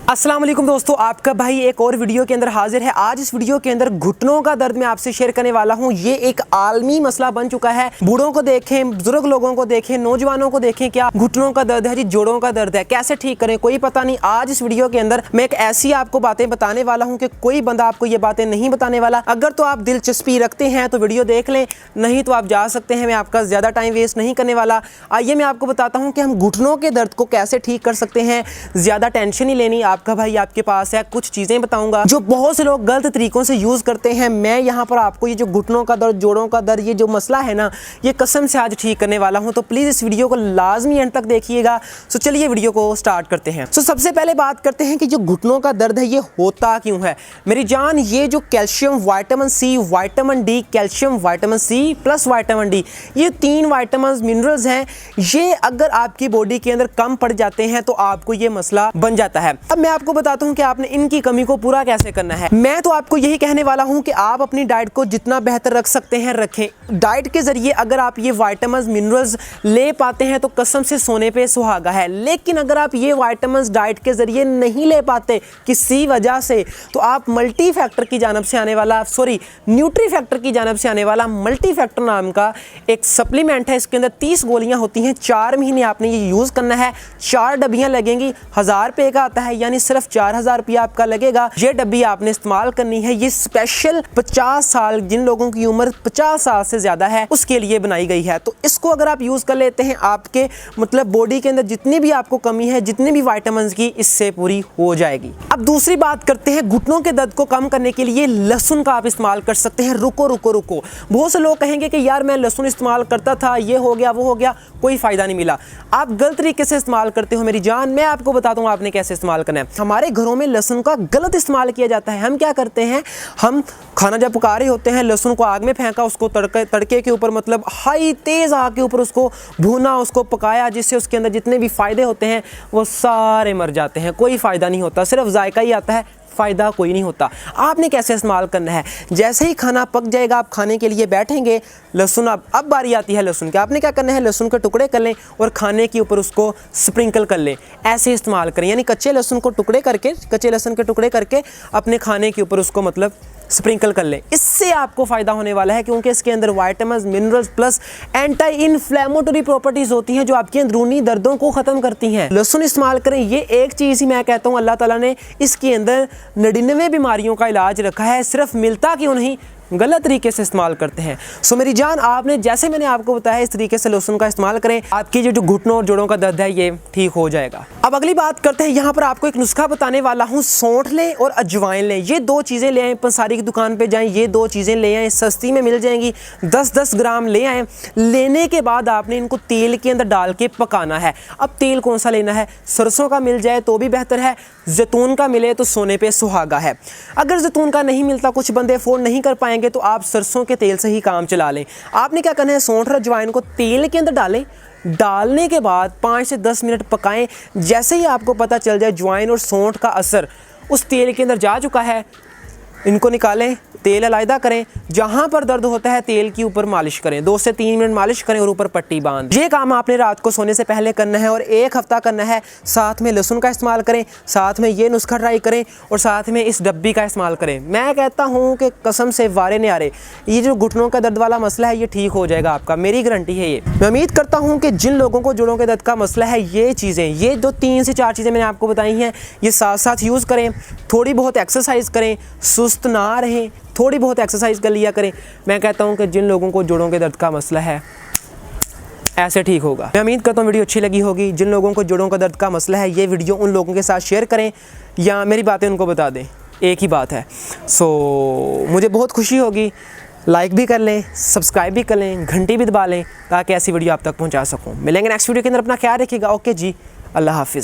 अस्सलाम वालेकुम दोस्तों, आपका भाई एक और वीडियो के अंदर हाजिर है। आज इस वीडियो के अंदर घुटनों का दर्द मैं आपसे शेयर करने वाला हूं। ये एक आलमी मसला बन चुका है। बूढ़ों को देखें, बुजुर्ग लोगों को देखें, नौजवानों को देखें, क्या घुटनों का दर्द है जी, जोड़ों का दर्द है, कैसे ठीक करें कोई पता नहीं। आज इस वीडियो के अंदर मैं एक ऐसी आपको बातें बताने वाला हूँ कि कोई बंदा आपको ये बातें नहीं बताने वाला। अगर तो आप दिलचस्पी रखते हैं तो वीडियो देख लें, नहीं तो आप जा सकते हैं। मैं आपका ज़्यादा टाइम वेस्ट नहीं करने वाला। आइए मैं आपको बताता हूँ कि हम घुटनों के दर्द को कैसे ठीक कर सकते हैं। ज़्यादा टेंशन नहीं लेनी, आपका भाई आपके पास है। कुछ चीजें बताऊंगा जो बहुत से लोग गलत तरीकों से यूज करते हैं। मैं यहां पर आपको ये जो घुटनों का दर्द, जोड़ों का दर्द, ये जो मसला है ना, ये कसम से आज ठीक करने वाला हूं। तो प्लीज इस वीडियो को लाजमी एंड तक देखिएगा। सो चलिए वीडियो को स्टार्ट करते हैं। सो सबसे पहले बात करते हैं कि जो घुटनों का दर्द है ये होता क्यों है। मेरी जान, ये जो calcium, vitamin C, vitamin D, calcium, vitamin C plus vitamin D, ये तीन विटामिन मिनरल्स हैं। ये अगर आपकी बॉडी के अंदर कम पड़ जाते हैं तो आपको ये मसला बन जाता है। अब मैं आपको बताता हूं कि आपने इनकी कमी को पूरा कैसे करना है। मैं तो आपको यही कहने वाला हूं कि आप अपनी डाइट को जितना बेहतर रख सकते हैं रखें। डाइट के जरिए अगर आप ये विटामिन्स, मिनरल्स ले पाते हैं तो कसम से सोने पे सुहागा है। लेकिन अगर आप ये विटामिन्स डाइट के जरिए नहीं ले पाते किसी वजह से, तो आप मल्टी फैक्टर की जानब से आने वाला, न्यूट्री फैक्टर की जानब से आने वाला मल्टी फैक्टर नाम का एक सप्लीमेंट है। इसके अंदर 30 गोलियां होती हैं। 4 महीने आपने ये यूज करना है। 4 डब्बियां लगेंगी। 1000 रुपए का आता है, यानी सिर्फ 4000 रुपया आपका लगेगा। ये डब्बी आपने इस्तेमाल करनी है। ये स्पेशल 50 साल, जिन लोगों की उम्र 50 साल से ज्यादा है उसके लिए बनाई गई है। तो इसको अगर आप यूज कर लेते हैं, आपके मतलब बॉडी के अंदर जितनी भी आपको कमी है, जितने भी विटामिन की, इससे पूरी हो जाएगी। अब दूसरी बात करते हैं, घुटनों के दर्द को कम करने के लिए लहसुन का आप इस्तेमाल कर सकते हैं। रुको रुको रुको, बहुत से लोग कहेंगे कि यार मैं लहसुन इस्तेमाल करता था, ये हो गया वो हो गया, कोई फायदा नहीं मिला। आप गलत तरीके से इस्तेमाल करते हो मेरी जान। मैं आपको बताता हूँ आपने कैसे इस्तेमाल करना है। हमारे घरों में लहसुन का गलत इस्तेमाल किया जाता है। हम क्या करते हैं, हम खाना जब पका रहे होते हैं, लहसुन को आग में फेंका, उसको तड़के के ऊपर मतलब हाई तेज आग के ऊपर उसको भूना, उसको पकाया, जिससे उसके अंदर जितने भी फायदे होते हैं वो सारे मर जाते हैं। कोई फायदा नहीं होता, सिर्फ जायका ही आता है, फ़ायदा कोई नहीं होता। आपने कैसे इस्तेमाल करना है, जैसे ही खाना पक जाएगा, आप खाने के लिए बैठेंगे, लहसुन अब बारी आती है लहसुन की। आपने क्या करना है, लहसुन के टुकड़े कर लें और खाने के ऊपर उसको स्प्रिंकल कर लें। ऐसे इस्तेमाल करें, यानी कच्चे लहसुन के टुकड़े करके अपने खाने के ऊपर उसको मतलब स्प्रिंकल कर लें। इससे आपको फ़ायदा होने वाला है, क्योंकि इसके अंदर vitamins, minerals plus anti inflammatory properties होती हैं जो आपके अंदरूनी दर्दों को ख़त्म करती हैं। लहसुन इस्तेमाल करें। ये एक चीज़ ही मैं कहता हूँ, अल्लाह ताला ने इसके अंदर 99 बीमारियों का इलाज रखा है। सिर्फ मिलता क्यों नहीं, गलत तरीके से इस्तेमाल करते हैं। सो मेरी जान, आपने जैसे मैंने आपको बताया इस तरीके से लहसुन का इस्तेमाल करें, आपकी जो घुटनों और जोड़ों का दर्द है ये ठीक हो जाएगा। अब अगली बात करते हैं, यहाँ पर आपको एक नुस्खा बताने वाला हूँ। सौंठ लें और अजवाइन लें। ये 2 चीज़ें ले आएँ, पंसारी की दुकान पे जाएं, ये 2 चीज़ें ले आएँ, सस्ती में मिल जाएंगी। 10-10 ग्राम ले आएँ। लेने के बाद आपने इनको तेल के अंदर डाल के पकाना है। अब तेल कौन सा लेना है, सरसों का मिल जाए तो भी बेहतर है, जैतून का मिले तो सोने पे सुहागा है। अगर जैतून का नहीं मिलता, कुछ बंदे अफोर्ड नहीं कर पाएंगे, तो आप सरसों के तेल से ही काम चला लें। आपने क्या करना है, सौंठ और अजवाइन को तेल के अंदर डालें। डालने के बाद 5 से 10 मिनट पकाएं। जैसे ही आपको पता चल जाए अजवाइन और सौंठ का असर उस तेल के अंदर जा चुका है, इनको निकालें, तेल अलग करें। जहां पर दर्द होता है तेल के ऊपर मालिश करें, 2 से 3 मिनट मालिश करें और ऊपर पट्टी बांध। ये काम आपने रात को सोने से पहले करना है और 1 हफ्ता करना है। साथ में लहसुन का इस्तेमाल करें, साथ में ये नुस्खा ट्राई करें और साथ में इस डब्बी का इस्तेमाल करें। मैं कहता हूँ कि कसम से वारे न्यारे, ये जो घुटनों का दर्द वाला मसला है ये ठीक हो जाएगा आपका, मेरी गारंटी है ये। मैं उम्मीद करता हूँ कि जिन लोगों को जोड़ों के दर्द का मसला है, ये चीज़ें, ये जो 3 से 4 चीज़ें मैंने आपको बताई हैं, ये साथ साथ यूज़ करें। थोड़ी बहुत एक्सरसाइज करें, सुस्त ना रहें, थोड़ी बहुत एक्सरसाइज कर लिया करें। मैं कहता हूं कि जिन लोगों को जोड़ों के दर्द का मसला है ऐसे ठीक होगा। मैं उम्मीद करता हूं वीडियो अच्छी लगी होगी। जिन लोगों को जोड़ों का दर्द का मसला है, ये वीडियो उन लोगों के साथ शेयर करें या मेरी बातें उनको बता दें, एक ही बात है। सो मुझे बहुत खुशी होगी। लाइक भी कर लें, सब्सक्राइब भी कर लें, घंटी भी दबा लें, ताकि ऐसी वीडियो आप तक पहुँचा सकूँ। मिलेंगे नेक्स्ट वीडियो के अंदर। अपना ख्याल रखिएगा। ओके जी, अल्लाह हाफिज़।